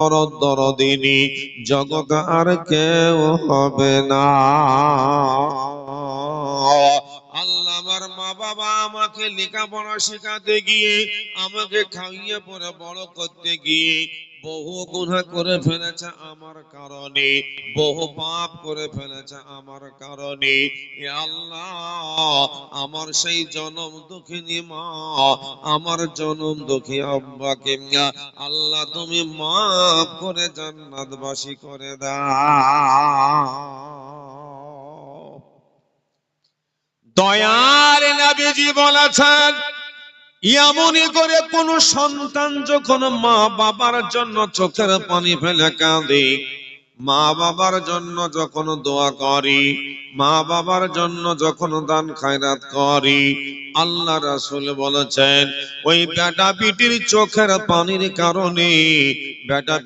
দরদিনী জগৎ আর কেউ হবে না। আল্লাহ আমার মা বাবা আমাকে লেখাপড়া শেখাতে গিয়ে, আমাকে খাইয়ে পরে বড় করতে গিয়ে বহু গুনাহ করে ফেলেছে আমার কারণে, বহু পাপ করে ফেলেছে আমার কারণে। এ আল্লাহ, আমার সেই জনম দুঃখিনী মা, আমার জনম দুঃখী আব্বাকে আল্লাহ তুমি মাফ করে জান্নাতবাসী করে দাও। দয়ার নবীজি বলেছেন, এমনই করে কোন সন্তান যখন মা বাবার জন্য চোখের পানি ফেলে কাঁদে, মা বাবার জন্য যখন দোয়া করি, মা বাবার জন্য যখন দান খায়রাত করি, আল্লাহ রাসূল বলেছেন ওই বেটা বিটির চোখের পানির কারণে বেটা